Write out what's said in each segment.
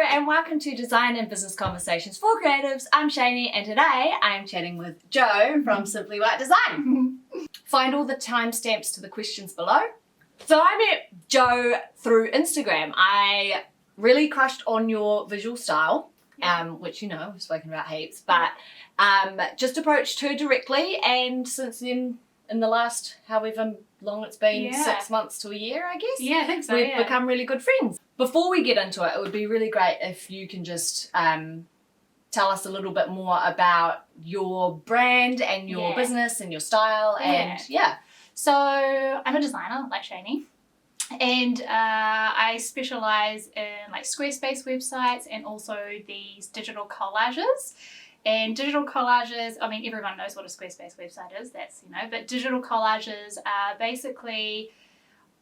and welcome to Design and Business Conversations for Creatives. I'm Cheyney, and today I'm chatting with Jo from Simply Whyte Design. Find all the timestamps to the questions below. So I met Jo through Instagram. I really crushed on your visual style, which we've spoken about heaps, but just approached her directly, and since then, in the last however long it's been, 6 months to a year, I guess. Yeah, I think so. We've become really good friends. Before we get into it, it would be really great if you can just tell us a little bit more about your brand and your business and your style and So I'm a designer like Cheyney, and I specialise in like Squarespace websites and also these digital collages. And digital collages, I mean, everyone knows what a Squarespace website is, but digital collages are basically,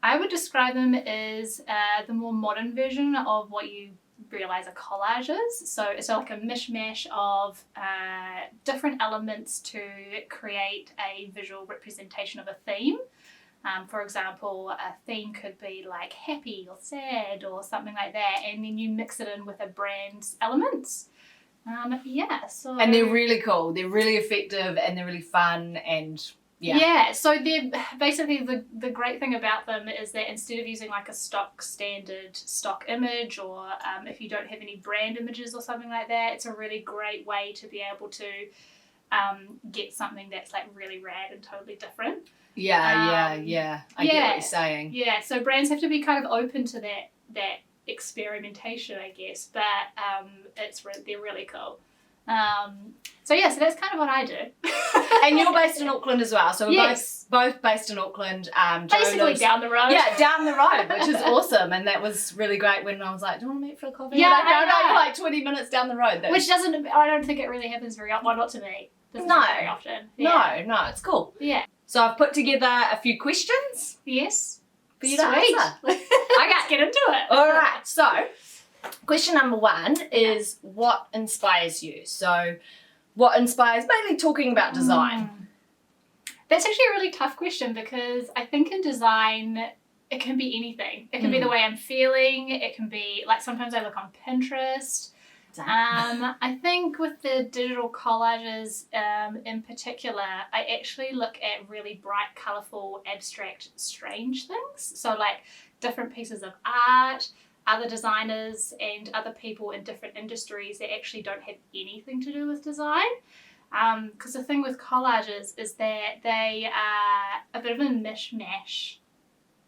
I would describe them as the more modern version of what you realise a collage is. So it's like a mishmash of different elements to create a visual representation of a theme. For example, a theme could be like happy or sad or something like that, and then you mix it in with a brand's elements. And they're really cool. They're really effective and they're really fun and so they're basically the great thing about them is that instead of using like a standard stock image or if you don't have any brand images or something like that, it's a really great way to be able to get something that's like really rad and totally different. I get what you're saying. Yeah, so brands have to be kind of open to that experimentation, I guess, but they're really cool. So that's kind of what I do. And you're based in Auckland as well, so we're both based in Auckland. Basically down the road. Yeah, down the road, which is awesome, and that was really great when I was like, do you want to meet for a coffee? Yeah, I know, like 20 minutes down the road. Which I don't think it really happens very often. Well, not to me. Doesn't happen very often. Yeah. No, it's cool. Yeah. So I've put together a few questions. Yes. For you to answer. Let's get into it. All right. So, question number 1 is what inspires you? So, what inspires, mainly talking about design. That's actually a really tough question because I think in design it can be anything. It can be the way I'm feeling. It can be like sometimes I look on Pinterest. I think with the digital collages in particular, I actually look at really bright, colourful, abstract, strange things. So like different pieces of art, other designers and other people in different industries that actually don't have anything to do with design. Because the thing with collages is that they are a bit of a mishmash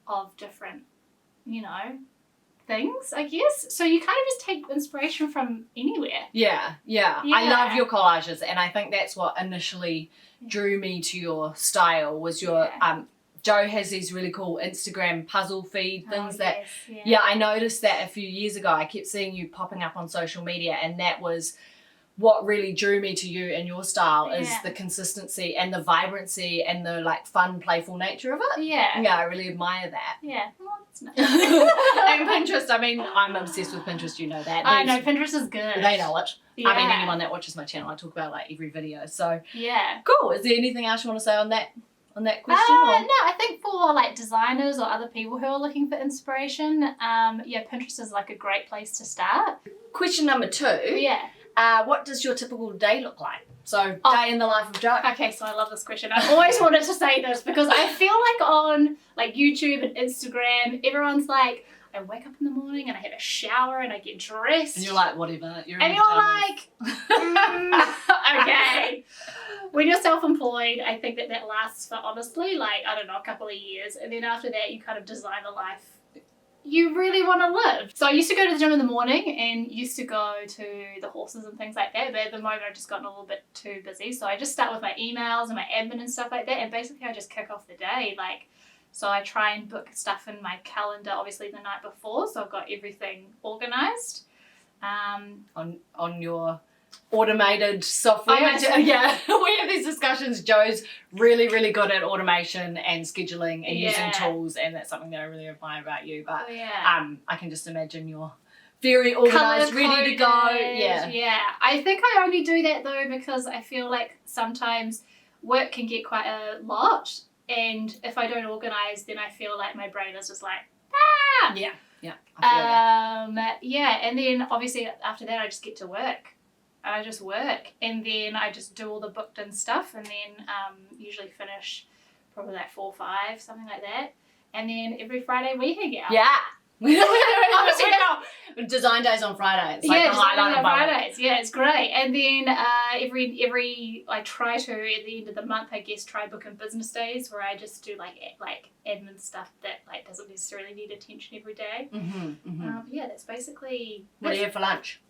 of different, things, I guess. So you kind of just take inspiration from anywhere. Yeah. I love your collages, and I think that's what initially drew me to your style was your Jo has these really cool Instagram puzzle feed things I noticed that a few years ago. I kept seeing you popping up on social media, and that was what really drew me to you and your style is the consistency and the vibrancy and the like fun, playful nature of it. Yeah, I really admire that. Yeah, well, that's nice. And Pinterest, I mean, I'm obsessed with Pinterest, you know that. I know, Pinterest is good. They know it. Yeah. I mean, anyone that watches my channel, I talk about like every video. So yeah, cool. Is there anything else you want to say on that question? No, I think for like designers or other people who are looking for inspiration, Pinterest is like a great place to start. Question number 2. Yeah. What does your typical day look like? So, day in the life of Jo. Okay, so I love this question. I've always wanted to say this because I feel like on like YouTube and Instagram, everyone's like, I wake up in the morning and I have a shower and I get dressed. And you're like, whatever. You're like, okay. When you're self-employed, I think that lasts for honestly, like, I don't know, a couple of years. And then after that, you kind of design the life you really want to live. So I used to go to the gym in the morning and used to go to the horses and things like that, but at the moment I've just gotten a little bit too busy, so I just start with my emails and my admin and stuff like that, and basically I just kick off the day. So I try and book stuff in my calendar obviously the night before, so I've got everything organised. On your automated software. We have these discussions. Jo's really, really good at automation and scheduling and using tools, and that's something that I really admire about you. But I can just imagine you're very organised, ready to go. Yeah. I think I only do that though because I feel like sometimes work can get quite a lot, and if I don't organise, then I feel like my brain is just like, Yeah. I feel Yeah, and then obviously after that I just get to work. I just work, and then I just do all the booked in stuff, and then usually finish probably like 4 or 5, something like that. And then every Friday we hang out. Yeah. Design days on Friday. It's like the highlight of my Fridays. Yeah, it's great. And then every I try to at the end of the month, I guess, try book in business days where I just do like admin stuff that like doesn't necessarily need attention every day. Yeah, that's basically. What do you have for lunch?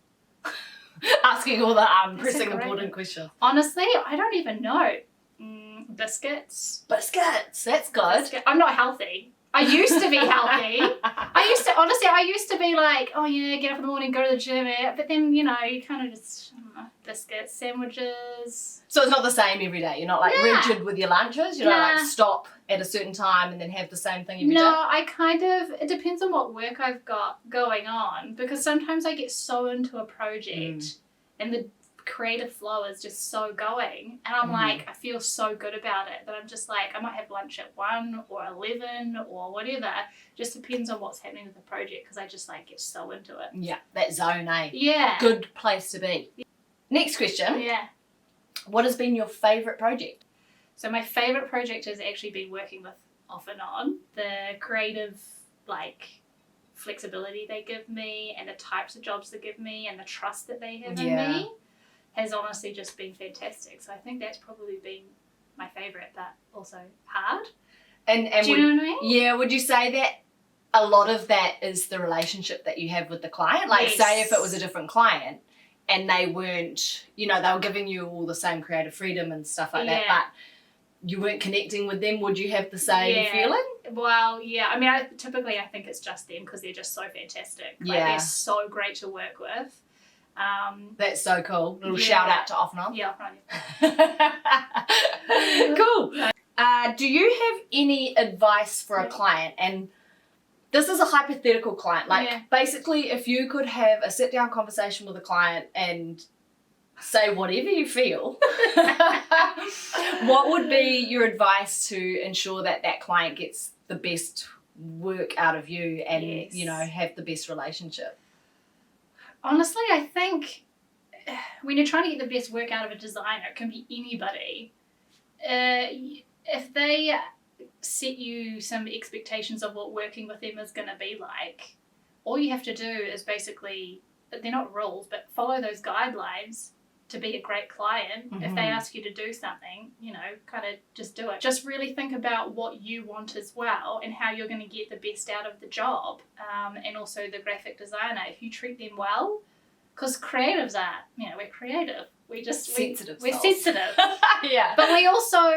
Asking all the pressing important questions. Honestly, I don't even know. Biscuits. Biscuits. That's good. I'm not healthy. I used to be healthy. I used to be like, oh yeah, get up in the morning, go to the gym, but then, you kind of just, biscuits, sandwiches. So it's not the same every day? You're not like rigid with your lunches? You don't like stop at a certain time and then have the same thing every day? No, it depends on what work I've got going on, because sometimes I get so into a project and the creative flow is just so going, and I'm like, I feel so good about it that I'm just like, I might have lunch at 1 or 11 or whatever. Just depends on what's happening with the project, because I just like get so into it. Yeah, that zone, eh? Yeah. Good place to be. Next question. Yeah. What has been your favourite project? So my favourite project has actually been working with Off and On. The creative flexibility they give me, and the types of jobs they give me, and the trust that they have in me has honestly just been fantastic. So I think that's probably been my favourite, but also hard. And do you know what I mean? Yeah, would you say that a lot of that is the relationship that you have with the client? Like, say if it was a different client and they weren't, they were giving you all the same creative freedom and stuff like that, but you weren't connecting with them, would you have the same feeling? Well, yeah. I mean, I think it's just them, because they're just so fantastic. Like, they're so great to work with. That's so cool. Little shout out to Off and On. Yeah, Off and On. Cool. Do you have any advice for a client? And this is a hypothetical client. Like, basically, if you could have a sit-down conversation with a client and say whatever you feel, what would be your advice to ensure that that client gets the best work out of you and, have the best relationship? Honestly, I think when you're trying to get the best work out of a designer, it can be anybody. If they set you some expectations of what working with them is going to be like, all you have to do is basically, they're not rules, but follow those guidelines to be a great client. If they ask you to do something, kind of just do it. Just really think about what you want as well, and how you're going to get the best out of the job, and also the graphic designer. If you treat them well, because creatives are, we're creative. We're sensitive. Yeah. But we also,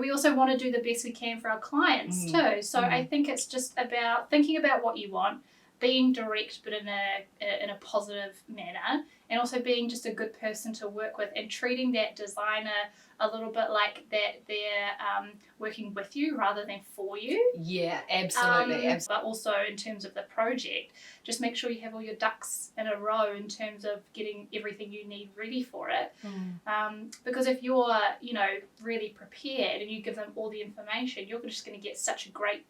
we also want to do the best we can for our clients too. So I think it's just about thinking about what you want, being direct but in a positive manner, and also being just a good person to work with, and treating that designer a little bit like that they're working with you rather than for you. Yeah, absolutely. But also in terms of the project, just make sure you have all your ducks in a row in terms of getting everything you need ready for it. Because if you're, really prepared and you give them all the information, you're just going to get such a great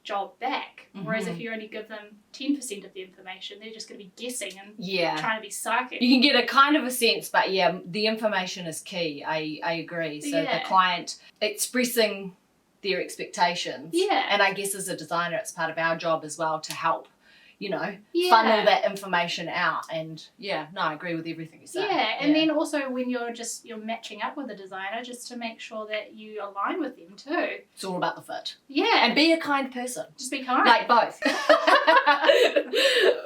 job back. Whereas if you only give them 10% of the information, they're just going to be guessing and trying to be psychic. You can get a kind of a sense, but the information is key. I agree. So the client expressing their expectations. Yeah. And I guess as a designer, it's part of our job as well to help, funnel that information out. And I agree with everything you say. Yeah, and then also when you're matching up with a designer, just to make sure that you align with them too. It's all about the fit. Yeah. And be a kind person. Just be kind. Like both.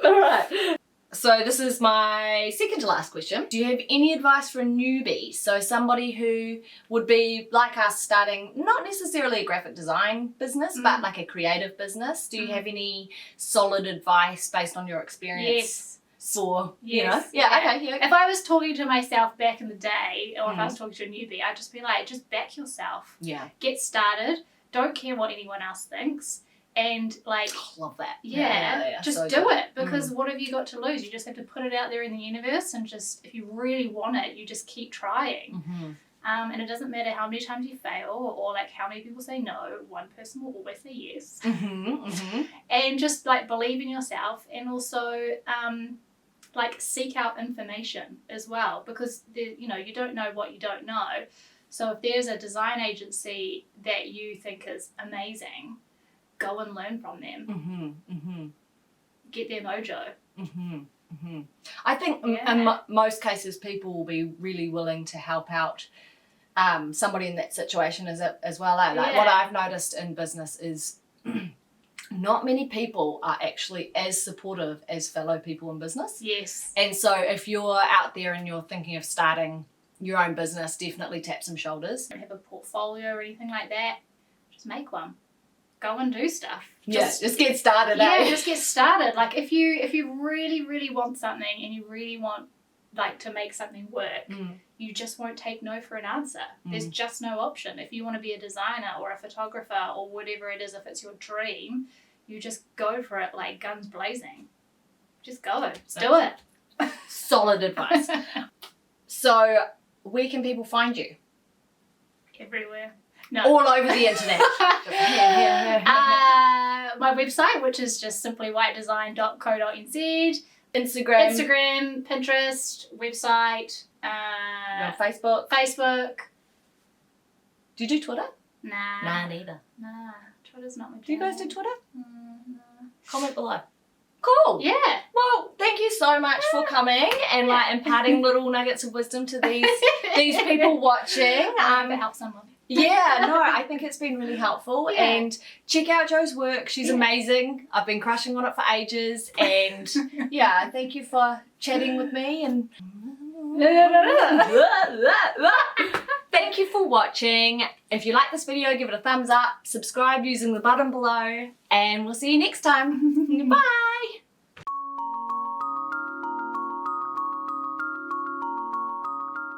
All right. So this is my second to last question. Do you have any advice for a newbie? So somebody who would be like us, starting not necessarily a graphic design business, but like a creative business. Do you have any solid advice based on your experience? For, okay, If I was talking to myself back in the day, or if I was talking to a newbie, I'd just be like, just back yourself. Yeah. Get started. Don't care what anyone else thinks. And love that. Just so do it, because what have you got to lose? You just have to put it out there in the universe, and just, if you really want it, you just keep trying. And it doesn't matter how many times you fail or like how many people say no, one person will always say yes. And just like believe in yourself, and also like seek out information as well, because you know, you don't know what you don't know. So if there's a design agency that you think is amazing, go and learn from them. Get their mojo. I think in most cases people will be really willing to help out somebody in that situation as well. Like what I've noticed in business is not many people are actually as supportive as fellow people in business. Yes. And so if you're out there and you're thinking of starting your own business, definitely tap some shoulders. Don't have a portfolio or anything like that, just make one. Go and do stuff. Just get started. Just get started. Like if you really, really want something and you really want like to make something work, you just won't take no for an answer. There's just no option. If you want to be a designer or a photographer or whatever it is, if it's your dream, you just go for it like guns blazing. Just go. Just do it. Solid advice. So where can people find you? Everywhere. No. All over the internet. My website, which is just simplywhytedesign.co.nz. Instagram, Pinterest, website, Facebook. Do you do Twitter? Nah. Nah, neither. Nah, Twitter's not my jam. Do you guys do Twitter? No. Comment below. Cool. Yeah. Well, thank you so much for coming and like imparting little nuggets of wisdom to these people watching. To help someone. Yeah, no, I think it's been really helpful. Yeah. And check out Jo's work. She's amazing. I've been crushing on it for ages. And yeah, thank you for chatting with me. And thank you for watching. If you like this video, give it a thumbs up, subscribe using the button below, and we'll see you next time. Bye.